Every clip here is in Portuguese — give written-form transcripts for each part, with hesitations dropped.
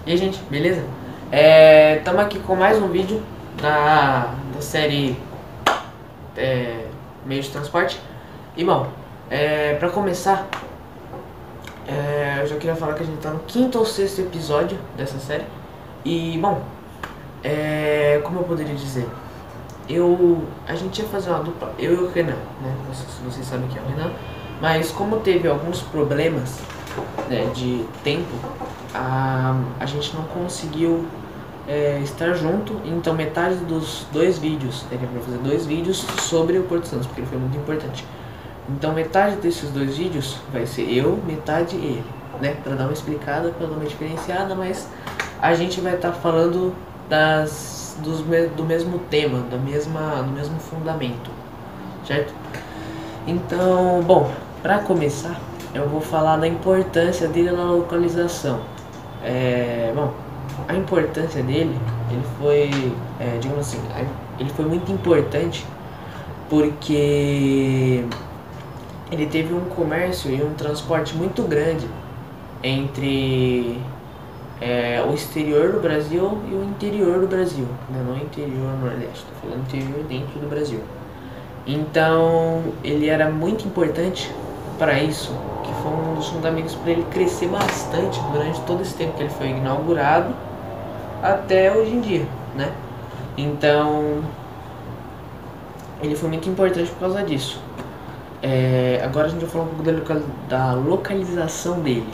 E aí, gente, beleza? Estamos aqui com mais um vídeo da série Meio de Transporte. E bom, pra começar, eu já queria falar que a gente tá no quinto ou sexto episódio dessa série. E bom, como eu poderia dizer? A gente ia fazer uma dupla, eu e o Renan, né? Vocês sabem que é o Renan. Mas como teve alguns problemas, né, de tempo, a gente não conseguiu estar junto. Então metade dos dois vídeos, ele vai fazer dois vídeos sobre o Porto Santos, porque ele foi muito importante. Então metade desses dois vídeos vai ser eu, metade ele, né? Pra dar uma explicada, pra dar uma diferenciada, mas a gente vai estar falando do mesmo tema, do mesmo fundamento, certo? Então, bom, pra começar, eu vou falar da importância dele na localização. Bom, a importância dele, ele foi, digamos assim, ele foi muito importante porque ele teve um comércio e um transporte muito grande entre o exterior do Brasil e o interior do Brasil, né? Não interior nordeste, tô falando interior dentro do Brasil. Então ele era muito importante para isso, que foi um dos fundamentos para ele crescer bastante durante todo esse tempo que ele foi inaugurado até hoje em dia, né? Então ele foi muito importante por causa disso. Agora a gente vai falar um pouco da localização dele.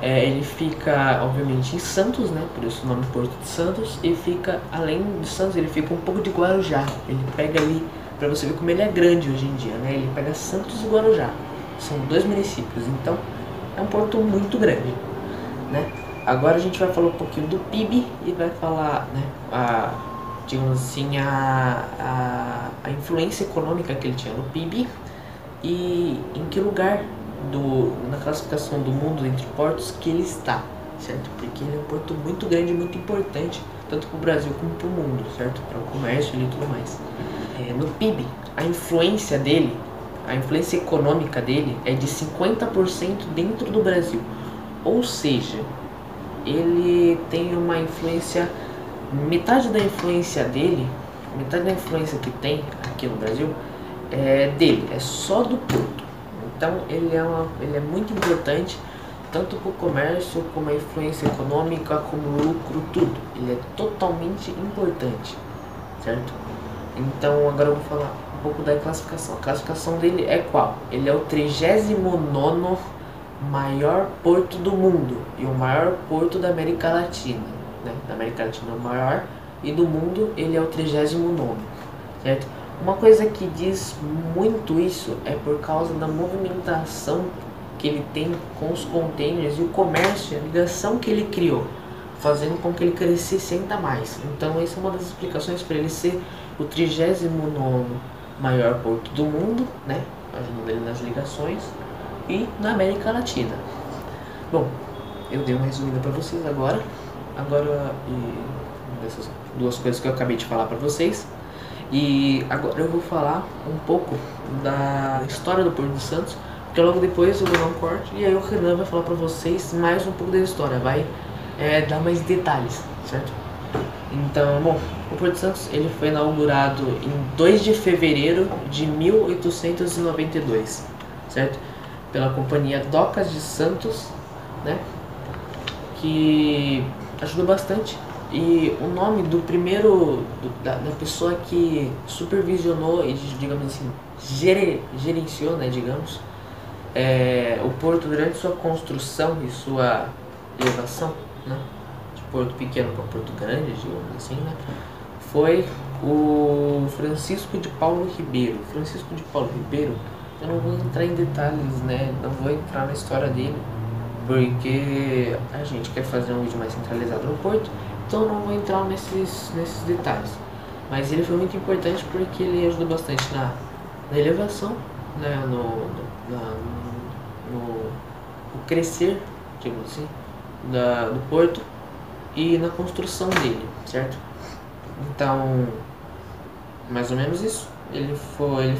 Ele fica, obviamente, em Santos, né? Por isso o nome Porto de Santos. E fica, além de Santos, ele fica um pouco de Guarujá. Ele pega ali, pra você ver como ele é grande hoje em dia, né? Ele pega Santos e Guarujá. São dois municípios, então é um porto muito grande, né? Agora a gente vai falar um pouquinho do PIB e vai falar, né, digamos assim, a influência econômica que ele tinha no PIB e em que lugar na classificação do mundo entre portos que ele está, certo? Porque ele é um porto muito grande e muito importante, tanto para o Brasil como para o mundo, certo? Para o comércio e tudo mais. No PIB, a influência econômica dele é de 50% dentro do Brasil. Ou seja, ele tem uma influência, metade da influência que tem aqui no Brasil é dele, é só do porto. Então ele é muito importante, tanto para o comércio, como a influência econômica, como lucro, tudo. Ele é totalmente importante, certo? Então agora eu vou falar um pouco da classificação. A classificação dele é qual? Ele é o 39º maior porto do mundo e o maior porto da América Latina, né? Da América Latina é o maior e do mundo ele é o 39º, certo? Uma coisa que diz muito isso é por causa da movimentação que ele tem com os containers e o comércio, a ligação que ele criou, fazendo com que ele crescesse ainda mais. Então essa é uma das explicações para ele ser o 39º maior porto do mundo, né? Ajudando ele nas ligações e na América Latina. Bom, eu dei uma resumida para vocês agora e dessas duas coisas que eu acabei de falar para vocês. E agora eu vou falar um pouco da história do Porto de Santos, porque logo depois eu vou dar um corte e aí o Renan vai falar pra vocês mais um pouco da história, vai dar mais detalhes, certo? Então, bom, o Porto de Santos ele foi inaugurado em 2 de fevereiro de 1892, certo? Pela Companhia Docas de Santos, né? Que ajudou bastante. E o nome do primeiro, da pessoa que supervisionou e, digamos assim, gerenciou, né, digamos, o porto durante sua construção e sua elevação, né, de porto pequeno para porto grande, digamos assim, né, foi o Francisco de Paulo Ribeiro. Francisco de Paulo Ribeiro, eu não vou entrar em detalhes, né, não vou entrar na história dele, porque a gente quer fazer um vídeo mais centralizado no porto. Então não vou entrar nesses detalhes, mas ele foi muito importante porque ele ajudou bastante na elevação, né, no crescer, digamos assim, do porto e na construção dele, certo? Então, mais ou menos isso. Ele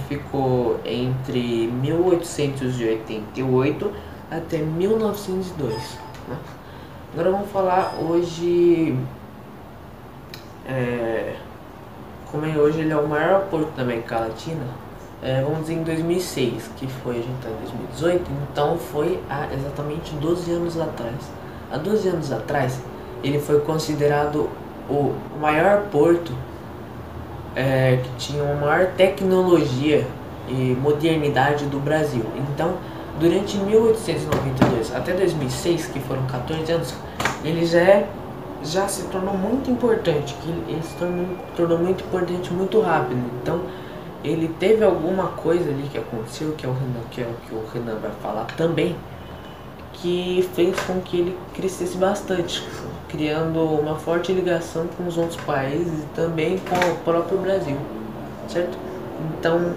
ficou entre 1888 até 1902, né? Agora vamos falar hoje, como é hoje ele é o maior porto da América Latina. Vamos dizer em 2006, que foi, a gente está em 2018, então foi há exatamente 12 anos atrás. Há 12 anos atrás, ele foi considerado o maior porto que tinha uma maior tecnologia e modernidade do Brasil. Então, durante 1892 até 2006, que foram 14 anos, ele já se tornou muito importante, ele se tornou muito importante muito rápido. Então, ele teve alguma coisa ali que aconteceu, que é o Renan vai falar também, que fez com que ele crescesse bastante, criando uma forte ligação com os outros países e também com o próprio Brasil, certo? Então,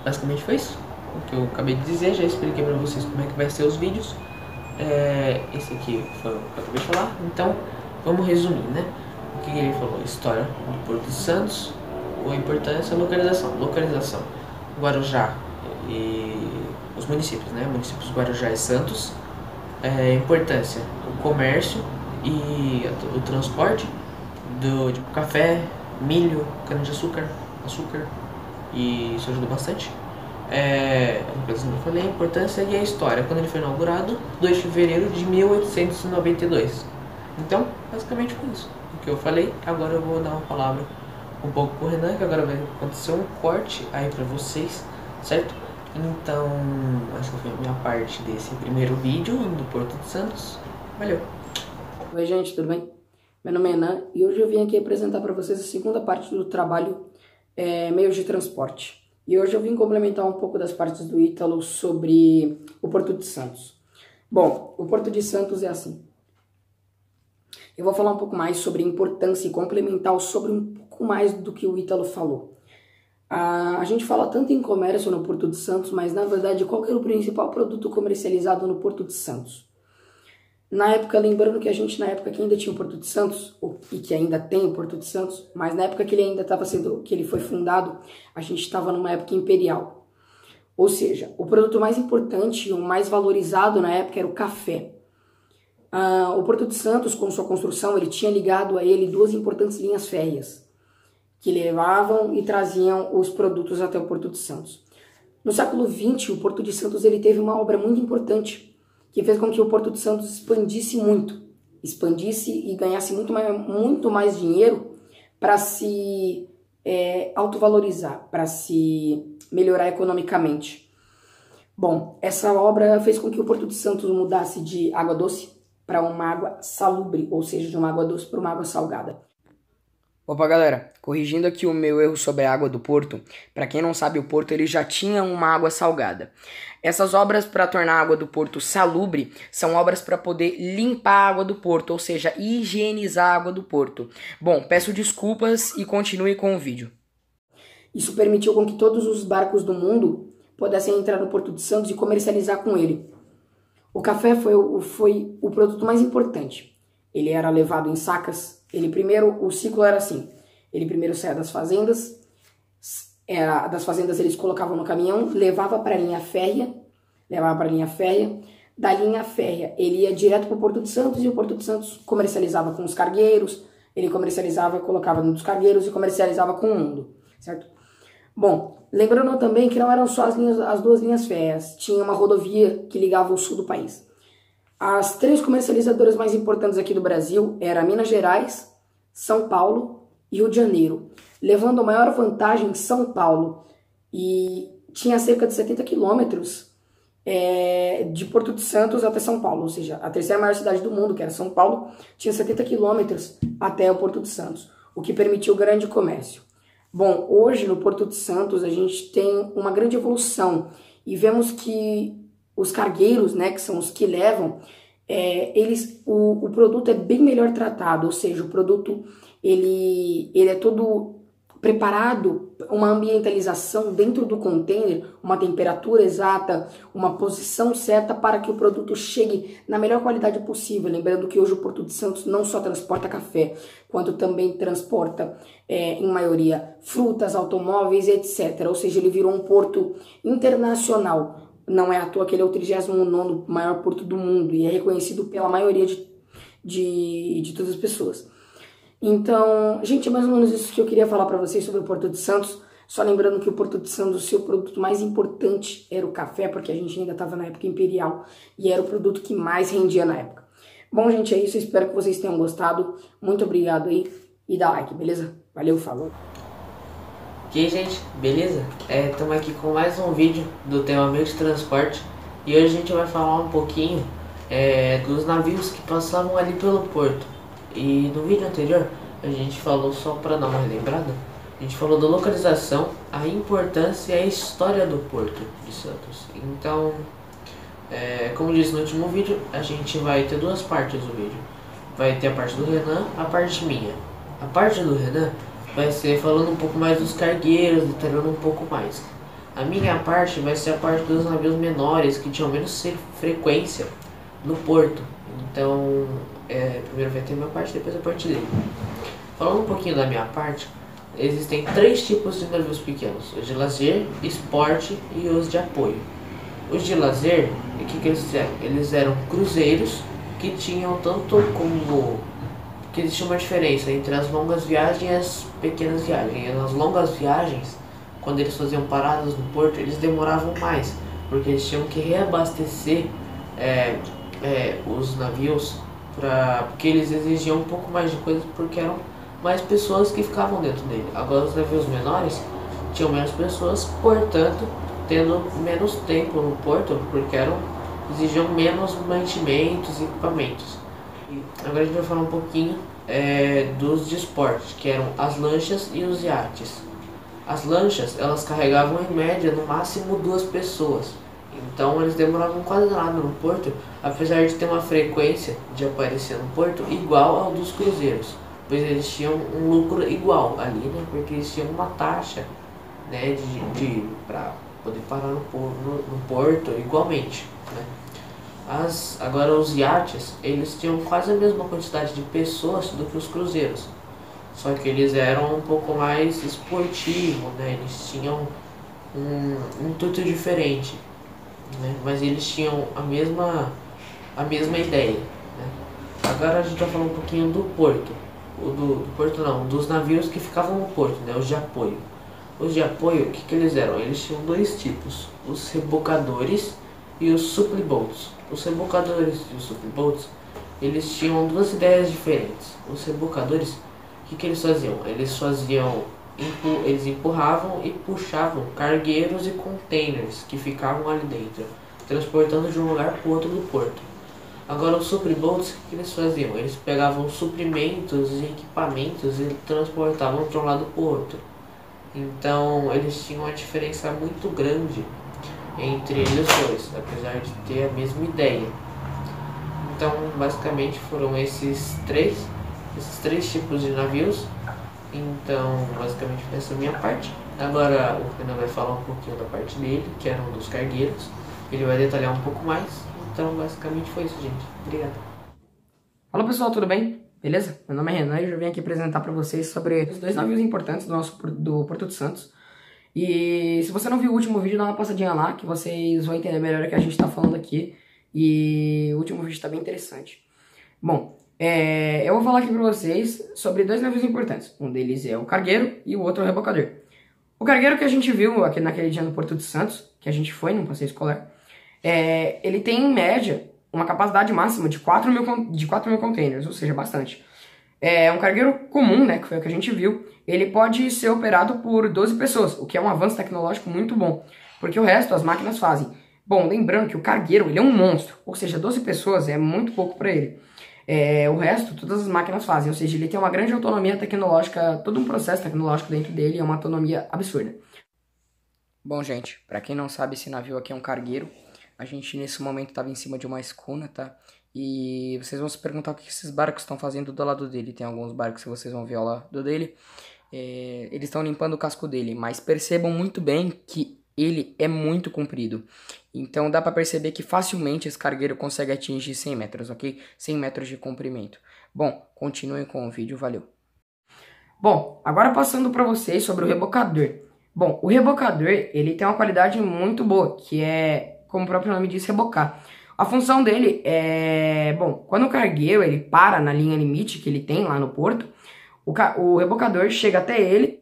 basicamente foi isso o que eu acabei de dizer. Já expliquei para vocês como é que vai ser os vídeos. Esse aqui foi o que eu acabei de falar. Então, vamos resumir, né? O que ele falou? História do Porto de Santos, a importância, localização, Guarujá e os municípios, né? Municípios Guarujá e Santos, importância, o comércio e o transporte de café, milho, cana-de-açúcar, açúcar, e isso ajudou bastante. Eu falei a importância e a história, quando ele foi inaugurado, 2 de fevereiro de 1892. Então, basicamente foi isso o que eu falei. Agora eu vou dar uma palavra um pouco pro Renan, que agora vai acontecer um corte aí pra vocês, certo? Então, essa foi a minha parte desse primeiro vídeo do Porto de Santos. Valeu! Oi gente, tudo bem? Meu nome é Renan e hoje eu vim aqui apresentar para vocês a segunda parte do trabalho meios de transporte. E hoje eu vim complementar um pouco das partes do Ítalo sobre o Porto de Santos. Bom, o Porto de Santos é assim. Eu vou falar um pouco mais sobre a importância e complementar sobre um pouco mais do que o Ítalo falou. A gente fala tanto em comércio no Porto de Santos, mas na verdade qual que era o principal produto comercializado no Porto de Santos? Na época, lembrando que a gente na época que ainda tinha o Porto de Santos, e que ainda tem o Porto de Santos, mas na época que ele ainda estava que ele foi fundado, a gente estava numa época imperial. Ou seja, o produto mais importante e o mais valorizado na época era o café. O Porto de Santos, com sua construção, ele tinha ligado a ele 2 importantes linhas férreas, que levavam e traziam os produtos até o Porto de Santos. No século XX, o Porto de Santos ele teve uma obra muito importante, que fez com que o Porto de Santos expandisse e ganhasse muito mais dinheiro para se autovalorizar, para se melhorar economicamente. Bom, essa obra fez com que o Porto de Santos mudasse de água doce para uma água salubre, ou seja, de uma água doce para uma água salgada. Opa, galera, corrigindo aqui o meu erro sobre a água do Porto, para quem não sabe, o Porto ele já tinha uma água salgada. Essas obras para tornar a água do Porto salubre são obras para poder limpar a água do Porto, ou seja, higienizar a água do Porto. Bom, peço desculpas e continue com o vídeo. Isso permitiu com que todos os barcos do mundo pudessem entrar no Porto de Santos e comercializar com ele. O café foi o produto mais importante. Ele era levado em sacas. O ciclo era assim. Ele primeiro saía das fazendas. Das fazendas eles colocavam no caminhão, levava para a linha férrea. Da linha férrea ele ia direto para o Porto de Santos e o Porto de Santos comercializava com os cargueiros. Ele comercializava, colocava nos cargueiros e comercializava com o mundo, certo? Bom, lembrando também que não eram só as 2 linhas férreas. Tinha uma rodovia que ligava o sul do país. As 3 comercializadoras mais importantes aqui do Brasil eram Minas Gerais, São Paulo e Rio de Janeiro, levando a maior vantagem São Paulo, e tinha cerca de 70 quilômetros de Porto de Santos até São Paulo, ou seja, a terceira maior cidade do mundo, que era São Paulo, tinha 70 quilômetros até o Porto de Santos, o que permitiu grande comércio. Bom, hoje no Porto de Santos a gente tem uma grande evolução e vemos que os cargueiros, né, que são os que levam, o produto é bem melhor tratado, ou seja, o produto ele é todo preparado, uma ambientalização dentro do container, uma temperatura exata, uma posição certa para que o produto chegue na melhor qualidade possível. Lembrando que hoje o Porto de Santos não só transporta café, quanto também transporta, em maioria, frutas, automóveis, etc. Ou seja, ele virou um porto internacional, não é à toa que ele é o 39º maior porto do mundo e é reconhecido pela maioria de todas as pessoas. Então, gente, é mais ou menos isso que eu queria falar para vocês sobre o Porto de Santos. Só lembrando que o Porto de Santos, o seu produto mais importante era o café, porque a gente ainda estava na época imperial e era o produto que mais rendia na época. Bom, gente, é isso. Eu espero que vocês tenham gostado. Muito obrigado aí e dá like, beleza? Valeu, falou! Ok, gente, beleza? Estamos aqui com mais um vídeo do tema meio de transporte e hoje a gente vai falar um pouquinho dos navios que passavam ali pelo porto. E no vídeo anterior a gente falou, só para dar uma relembrada, a gente falou da localização, a importância e a história do Porto de Santos. Então, como disse no último vídeo, a gente vai ter duas partes do vídeo. Vai ter a parte do Renan, a parte minha. A parte do Renan vai ser falando um pouco mais dos cargueiros, detalhando um pouco mais. A minha parte vai ser a parte dos navios menores, que tinham menos frequência no porto. Então, primeiro vai ter a minha parte, depois a parte dele. Falando um pouquinho da minha parte, existem três tipos de navios pequenos: os de lazer, esporte e os de apoio. Os de lazer, o que eles fizeram? Eles eram cruzeiros que tinham tanto como... que existia uma diferença entre as longas viagens e as pequenas viagens. E nas longas viagens, quando eles faziam paradas no porto, eles demoravam mais, porque eles tinham que reabastecer os navios, porque eles exigiam um pouco mais de coisas, porque eram mais pessoas que ficavam dentro dele. Agora os navios menores tinham menos pessoas, portanto tendo menos tempo no porto, porque exigiam menos mantimentos e equipamentos. Agora a gente vai falar um pouquinho dos de esporte, que eram as lanchas e os iates. As lanchas, elas carregavam em média no máximo 2 pessoas. Então eles demoravam quase nada no porto, apesar de ter uma frequência de aparecer no porto igual ao dos cruzeiros, pois eles tinham um lucro igual ali, né? Porque eles tinham uma taxa, né, para poder parar no porto igualmente, né? Agora os iates, eles tinham quase a mesma quantidade de pessoas do que os cruzeiros, só que eles eram um pouco mais esportivos, né? Eles tinham um intuito diferente, né? Mas eles tinham a mesma ideia, né? Agora a gente vai falar um pouquinho do porto, dos navios que ficavam no porto, né? Os de apoio. Os de apoio, o que eles eram? Eles tinham 2 tipos: os rebocadores e os suppliboats. Os rebocadores e os suppliboats, eles tinham 2 ideias diferentes. Os rebocadores, o que eles faziam? Eles empurravam e puxavam cargueiros e containers que ficavam ali dentro, transportando de um lugar para o outro do porto. Agora os suppliboats, o que eles faziam? Eles pegavam suprimentos e equipamentos e transportavam de um lado para o outro. Então eles tinham uma diferença muito grande entre eles dois, apesar de ter a mesma ideia. Então basicamente foram esses três tipos de navios. Então basicamente foi essa a minha parte. Agora o Renan vai falar um pouquinho da parte dele, que era um dos cargueiros. Ele vai detalhar um pouco mais. Então basicamente foi isso, gente. Obrigado. Fala pessoal, tudo bem? Beleza? Meu nome é Renan e eu já vim aqui apresentar para vocês sobre os 2 navios importantes do Porto de Santos. E se você não viu o último vídeo, dá uma passadinha lá, que vocês vão entender melhor o que a gente tá falando aqui. E o último vídeo tá bem interessante. Bom, eu vou falar aqui pra vocês sobre 2 navios importantes. Um deles é o cargueiro e o outro é o rebocador. O cargueiro que a gente viu aqui naquele dia no Porto de Santos, que a gente foi num passeio escolar, ele tem em média uma capacidade máxima de 4 mil containers, ou seja, bastante. Um cargueiro comum, né, que foi o que a gente viu, ele pode ser operado por 12 pessoas, o que é um avanço tecnológico muito bom, porque o resto as máquinas fazem. Bom, lembrando que o cargueiro, ele é um monstro, ou seja, 12 pessoas é muito pouco para ele. O resto, todas as máquinas fazem, ou seja, ele tem uma grande autonomia tecnológica, todo um processo tecnológico dentro dele, é uma autonomia absurda. Bom, gente, para quem não sabe, esse navio aqui é um cargueiro. A gente nesse momento estava em cima de uma escuna, tá? E vocês vão se perguntar o que esses barcos estão fazendo do lado dele. Tem alguns barcos que vocês vão ver ao lado dele. Eles estão limpando o casco dele, mas percebam muito bem que ele é muito comprido. Então dá para perceber que facilmente esse cargueiro consegue atingir 100 metros, ok? 100 metros de comprimento. Bom, continuem com o vídeo, valeu. Bom, agora passando para vocês sobre o rebocador. Bom, o rebocador, ele tem uma qualidade muito boa, que é como o próprio nome diz, rebocar. A função dele é, bom, quando o cargueiro ele para na linha limite que ele tem lá no porto, o rebocador chega até ele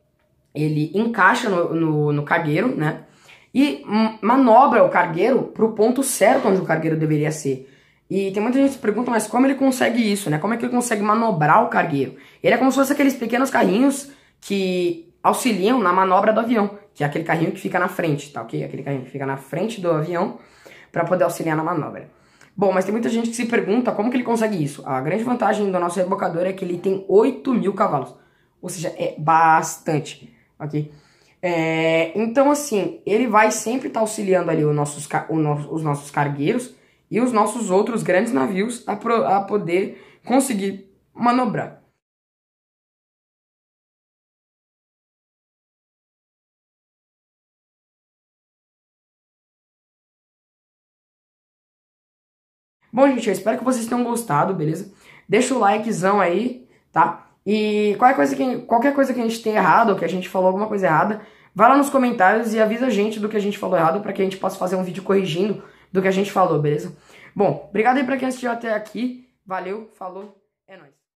encaixa no cargueiro, né? E manobra o cargueiro para o ponto certo onde o cargueiro deveria ser. E tem muita gente que se pergunta, mas como ele consegue isso, né? Como é que ele consegue manobrar o cargueiro? Ele é como se fosse aqueles pequenos carrinhos que auxiliam na manobra do avião, que é aquele carrinho que fica na frente, tá ok? Aquele carrinho que fica na frente do avião para poder auxiliar na manobra. Bom, mas tem muita gente que se pergunta como que ele consegue isso. A grande vantagem do nosso rebocador é que ele tem 8.000 cavalos, ou seja, é bastante, ok? Então, assim, ele vai sempre estar auxiliando ali os nossos cargueiros e os nossos outros grandes navios a poder conseguir manobrar. Bom, gente, eu espero que vocês tenham gostado, beleza? Deixa o likezão aí, tá? E qualquer coisa que a gente tenha errado, ou que a gente falou alguma coisa errada, vai lá nos comentários e avisa a gente do que a gente falou errado para que a gente possa fazer um vídeo corrigindo do que a gente falou, beleza? Bom, obrigado aí pra quem assistiu até aqui. Valeu, falou, é nóis.